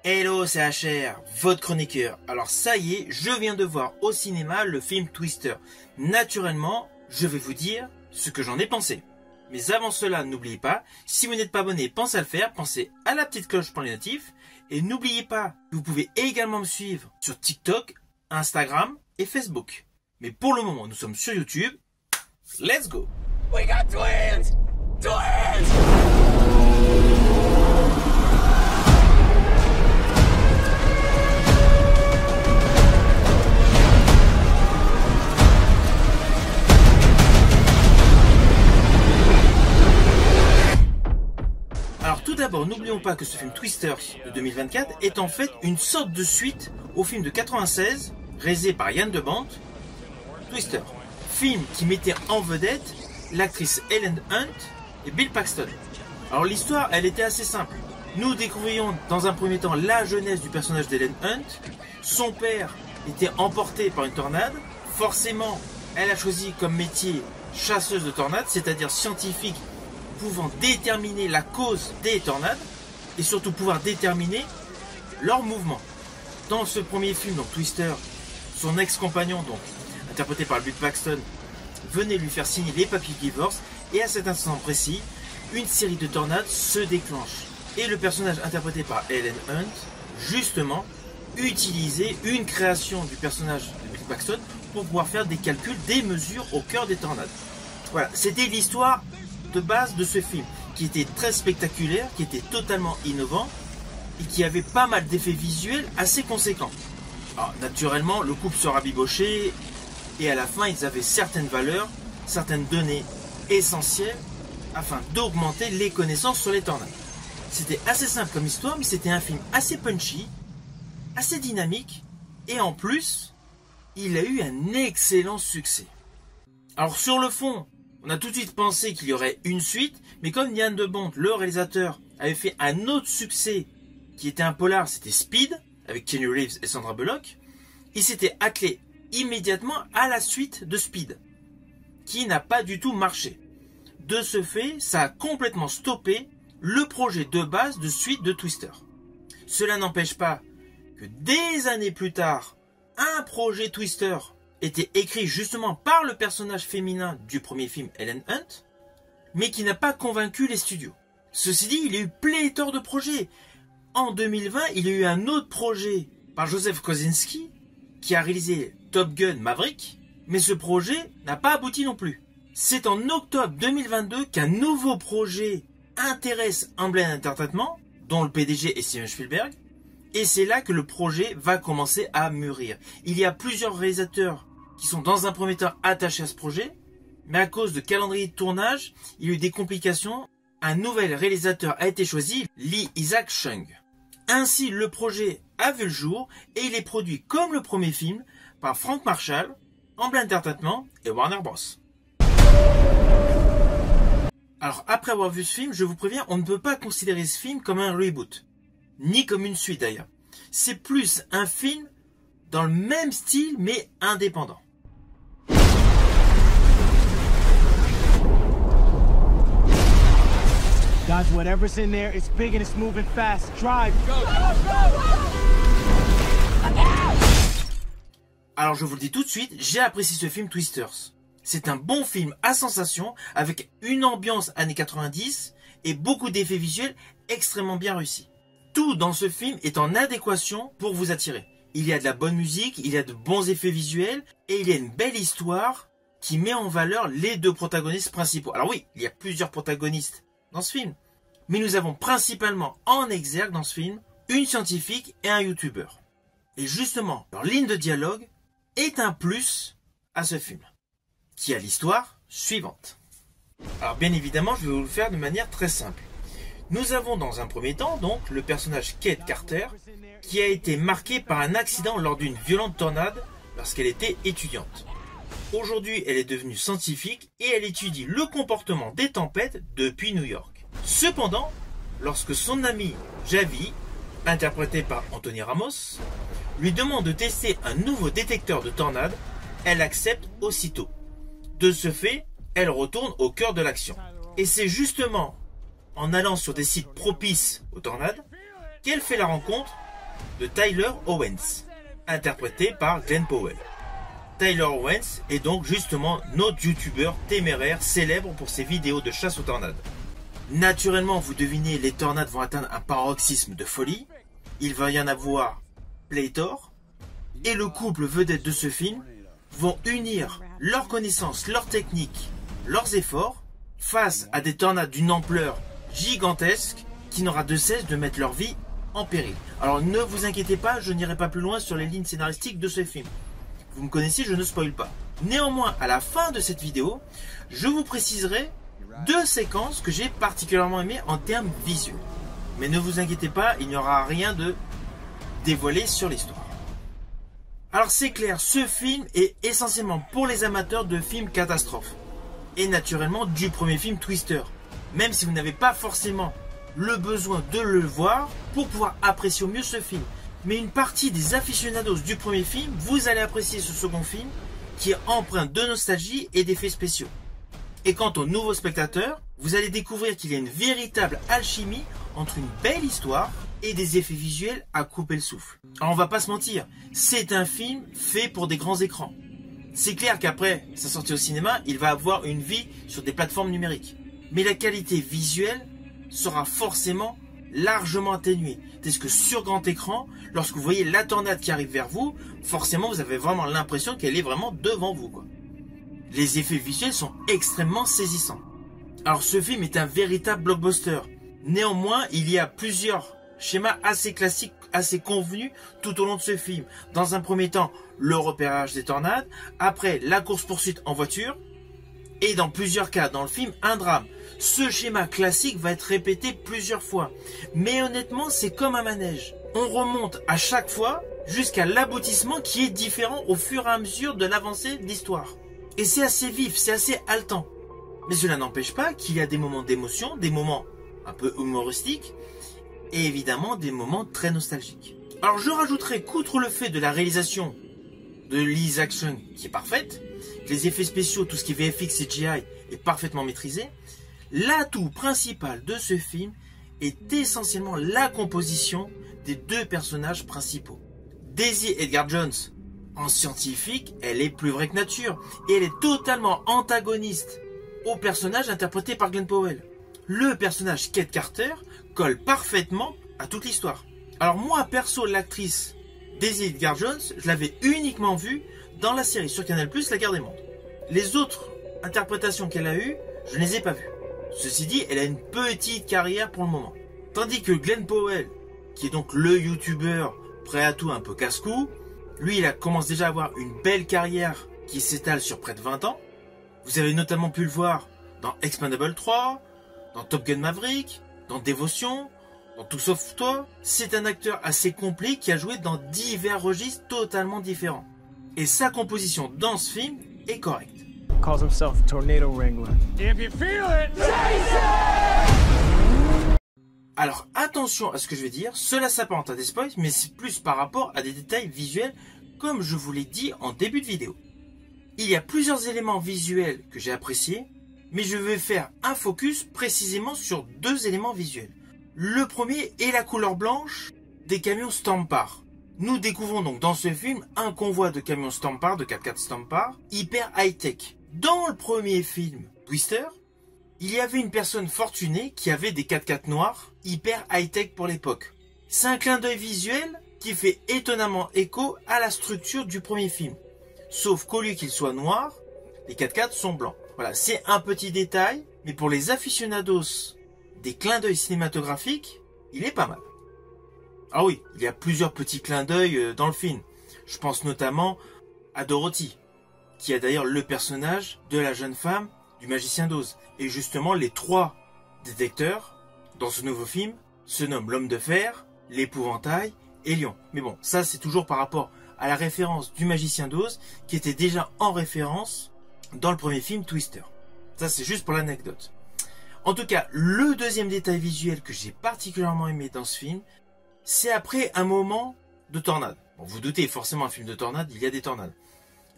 Hello, c'est HR, votre chroniqueur. Alors ça y est, je viens de voir au cinéma le film Twister. Naturellement, je vais vous dire ce que j'en ai pensé. Mais avant cela, n'oubliez pas, si vous n'êtes pas abonné, pensez à le faire, pensez à la petite cloche pour les notifs. Et n'oubliez pas que vous pouvez également me suivre sur TikTok, Instagram et Facebook. Mais pour le moment, nous sommes sur YouTube. Let's go! We got twins! Twins! Alors tout d'abord, n'oublions pas que ce film Twisters de 2024 est en fait une sorte de suite au film de 96, réalisé par Jan de Bont, Twister. Film qui mettait en vedette l'actrice Helen Hunt et Bill Paxton. Alors l'histoire, elle était assez simple. Nous découvrions dans un premier temps la jeunesse du personnage d'Helen Hunt. Son père était emporté par une tornade. Forcément, elle a choisi comme métier chasseuse de tornades, c'est-à-dire scientifique pouvant déterminer la cause des tornades et surtout pouvoir déterminer leur mouvement. Dans ce premier film, donc Twister, son ex-compagnon, donc interprété par Bill Paxton, venait lui faire signer les papiers de divorce et à cet instant précis, une série de tornades se déclenche. Et le personnage interprété par Helen Hunt, justement, utilisait une création du personnage de Bill Paxton pour pouvoir faire des calculs, des mesures au cœur des tornades. Voilà, c'était l'histoire de base de ce film, qui était très spectaculaire, qui était totalement innovant et qui avait pas mal d'effets visuels assez conséquents. Alors, naturellement, le couple se rabibochait et à la fin, ils avaient certaines valeurs, certaines données essentielles afin d'augmenter les connaissances sur les tornades. C'était assez simple comme histoire, mais c'était un film assez punchy, assez dynamique et en plus, il a eu un excellent succès. Alors sur le fond, on a tout de suite pensé qu'il y aurait une suite, mais comme Jan de Bont, le réalisateur, avait fait un autre succès qui était un polar, c'était Speed, avec Keanu Reeves et Sandra Bullock, il s'était attelé immédiatement à la suite de Speed, qui n'a pas du tout marché. De ce fait, ça a complètement stoppé le projet de base de suite de Twister. Cela n'empêche pas que des années plus tard, un projet Twister était écrit justement par le personnage féminin du premier film Helen Hunt, mais qui n'a pas convaincu les studios. Ceci dit, il y a eu pléthore de projets. En 2020, il y a eu un autre projet par Joseph Kosinski, qui a réalisé Top Gun Maverick, mais ce projet n'a pas abouti non plus. C'est en octobre 2022 qu'un nouveau projet intéresse Amblin Entertainment, dont le PDG est Steven Spielberg, et c'est là que le projet va commencer à mûrir. Il y a plusieurs réalisateurs qui sont dans un premier temps attachés à ce projet, mais à cause de calendrier de tournage, il y a eu des complications. Un nouvel réalisateur a été choisi, Lee Isaac Chung. Ainsi, le projet a vu le jour et il est produit comme le premier film par Frank Marshall, Amblin Entertainment et Warner Bros. Alors, après avoir vu ce film, je vous préviens, on ne peut pas considérer ce film comme un reboot, ni comme une suite d'ailleurs. C'est plus un film dans le même style mais indépendant. Dodge whatever's in there, it's big and it's moving fast. Drive! Go! Alors je vous le dis tout de suite, j'ai apprécié ce film Twisters. C'est un bon film à sensation, avec une ambiance années 90 et beaucoup d'effets visuels extrêmement bien réussis. Tout dans ce film est en adéquation pour vous attirer. Il y a de la bonne musique, il y a de bons effets visuels et il y a une belle histoire qui met en valeur les deux protagonistes principaux. Alors oui, il y a plusieurs protagonistes dans ce film, mais nous avons principalement en exergue dans ce film une scientifique et un youtubeur. Et justement, leur ligne de dialogue est un plus à ce film, qui a l'histoire suivante. Alors bien évidemment, je vais vous le faire de manière très simple. Nous avons dans un premier temps donc le personnage Kate Carter, qui a été marqué par un accident lors d'une violente tornade lorsqu'elle était étudiante. Aujourd'hui, elle est devenue scientifique et elle étudie le comportement des tempêtes depuis New York. Cependant, lorsque son ami Javi, interprété par Anthony Ramos, lui demande de tester un nouveau détecteur de tornades, elle accepte aussitôt. De ce fait, elle retourne au cœur de l'action. Et c'est justement en allant sur des sites propices aux tornades qu'elle fait la rencontre de Tyler Owens, interprété par Glenn Powell. Tyler Owens est donc justement notre youtubeur téméraire célèbre pour ses vidéos de chasse aux tornades. Naturellement, vous devinez, les tornades vont atteindre un paroxysme de folie. Il va y en avoir pléthore. Et le couple vedette de ce film vont unir leurs connaissances, leurs techniques, leurs efforts face à des tornades d'une ampleur gigantesque qui n'aura de cesse de mettre leur vie en péril. Alors ne vous inquiétez pas, je n'irai pas plus loin sur les lignes scénaristiques de ce film. Vous me connaissez, je ne spoil pas. Néanmoins, à la fin de cette vidéo, je vous préciserai 2 séquences que j'ai particulièrement aimées en termes visuels. Mais ne vous inquiétez pas, il n'y aura rien de dévoilé sur l'histoire. Alors c'est clair, ce film est essentiellement pour les amateurs de films catastrophes. Et naturellement du premier film Twister. Même si vous n'avez pas forcément le besoin de le voir pour pouvoir apprécier au mieux ce film. Mais une partie des aficionados du premier film, vous allez apprécier ce second film qui est empreint de nostalgie et d'effets spéciaux. Et quant aux nouveaux spectateurs, vous allez découvrir qu'il y a une véritable alchimie entre une belle histoire et des effets visuels à couper le souffle. Alors on va pas se mentir, c'est un film fait pour des grands écrans. C'est clair qu'après sa sortie au cinéma, il va avoir une vie sur des plateformes numériques. Mais la qualité visuelle sera forcément largement atténuée. Tandis que sur grand écran, lorsque vous voyez la tornade qui arrive vers vous, forcément vous avez vraiment l'impression qu'elle est vraiment devant vous, quoi. Les effets visuels sont extrêmement saisissants. Alors ce film est un véritable blockbuster. Néanmoins, il y a plusieurs schémas assez classiques, assez convenus tout au long de ce film. Dans un premier temps, le repérage des tornades, après la course-poursuite en voiture, et dans plusieurs cas dans le film, un drame. Ce schéma classique va être répété plusieurs fois. Mais honnêtement, c'est comme un manège. On remonte à chaque fois jusqu'à l'aboutissement qui est différent au fur et à mesure de l'avancée de l'histoire. Et c'est assez vif, c'est assez haletant. Mais cela n'empêche pas qu'il y a des moments d'émotion, des moments un peu humoristiques, et évidemment des moments très nostalgiques. Alors je rajouterai qu'outre le fait de la réalisation de Lee Isaac-Chung qui est parfaite, les effets spéciaux, tout ce qui est VFX et CGI est parfaitement maîtrisé, l'atout principal de ce film est essentiellement la composition des 2 personnages principaux. Daisy Edgar Jones, en scientifique, elle est plus vraie que nature, et elle est totalement antagoniste au personnage interprété par Glenn Powell. Le personnage Kate Carter colle parfaitement à toute l'histoire. Alors moi, perso, l'actrice Daisy Edgar Jones, je l'avais uniquement vue dans la série sur Canal+, La Guerre des Mondes. Les autres interprétations qu'elle a eues, je ne les ai pas vues. Ceci dit, elle a une petite carrière pour le moment. Tandis que Glenn Powell, qui est donc le youtubeur prêt à tout un peu casse-cou, lui, commence déjà à avoir une belle carrière qui s'étale sur près de 20 ans. Vous avez notamment pu le voir dans Expendables 3, dans Top Gun Maverick, dans Dévotion, dans Tout Sauf Toi. C'est un acteur assez complet qui a joué dans divers registres totalement différents. Et sa composition dans ce film est correcte. Calls himself a tornado wrangler. If you feel it, Alors attention à ce que je vais dire, cela s'apparente à des spoils, mais c'est plus par rapport à des détails visuels, comme je vous l'ai dit en début de vidéo. Il y a plusieurs éléments visuels que j'ai appréciés, mais je vais faire un focus précisément sur 2 éléments visuels. Le premier est la couleur blanche des camions Stampar. Nous découvrons donc dans ce film un convoi de camions Stampar, de 4x4 Stampar, hyper high-tech. Dans le premier film, Twister, il y avait une personne fortunée qui avait des 4x4 noirs, hyper high-tech pour l'époque. C'est un clin d'œil visuel qui fait étonnamment écho à la structure du premier film. Sauf qu'au lieu qu'il soit noir, les 4x4 sont blancs. Voilà, c'est un petit détail, mais pour les aficionados des clins d'œil cinématographiques, il est pas mal. Ah oui, il y a plusieurs petits clins d'œil dans le film. Je pense notamment à Dorothy, qui a d'ailleurs le personnage de la jeune femme du magicien d'Oz. Et justement, les 3 détecteurs dans ce nouveau film se nomment l'homme de fer, l'épouvantail et Lion. Mais bon, ça c'est toujours par rapport à la référence du magicien d'Oz qui était déjà en référence dans le premier film Twister. Ça c'est juste pour l'anecdote. En tout cas, le deuxième détail visuel que j'ai particulièrement aimé dans ce film, c'est après un moment de tornade. Bon, vous doutez, forcément un film de tornade, il y a des tornades.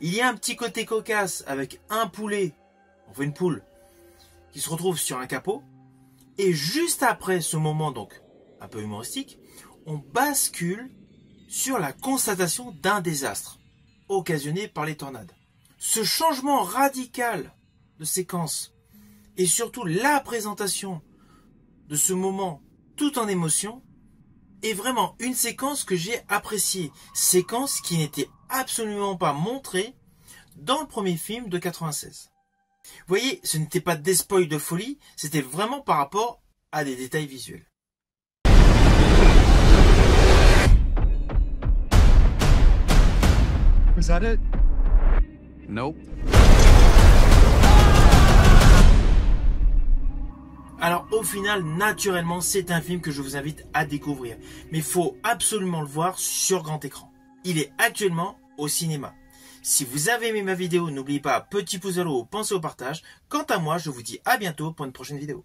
Il y a un petit côté cocasse avec un poulet, enfin une poule, qui se retrouve sur un capot. Et juste après ce moment, donc un peu humoristique, on bascule sur la constatation d'un désastre occasionné par les tornades. Ce changement radical de séquence et surtout la présentation de ce moment tout en émotion est vraiment une séquence que j'ai appréciée. Séquence qui n'était absolument pas montrée dans le premier film de 96. Vous voyez, ce n'était pas des spoils de folie, c'était vraiment par rapport à des détails visuels. Was that it? Nope. Alors au final, naturellement, c'est un film que je vous invite à découvrir. Mais il faut absolument le voir sur grand écran. Il est actuellement au cinéma. Si vous avez aimé ma vidéo, n'oubliez pas, petit pouce vers le haut, pensez au partage. Quant à moi, je vous dis à bientôt pour une prochaine vidéo.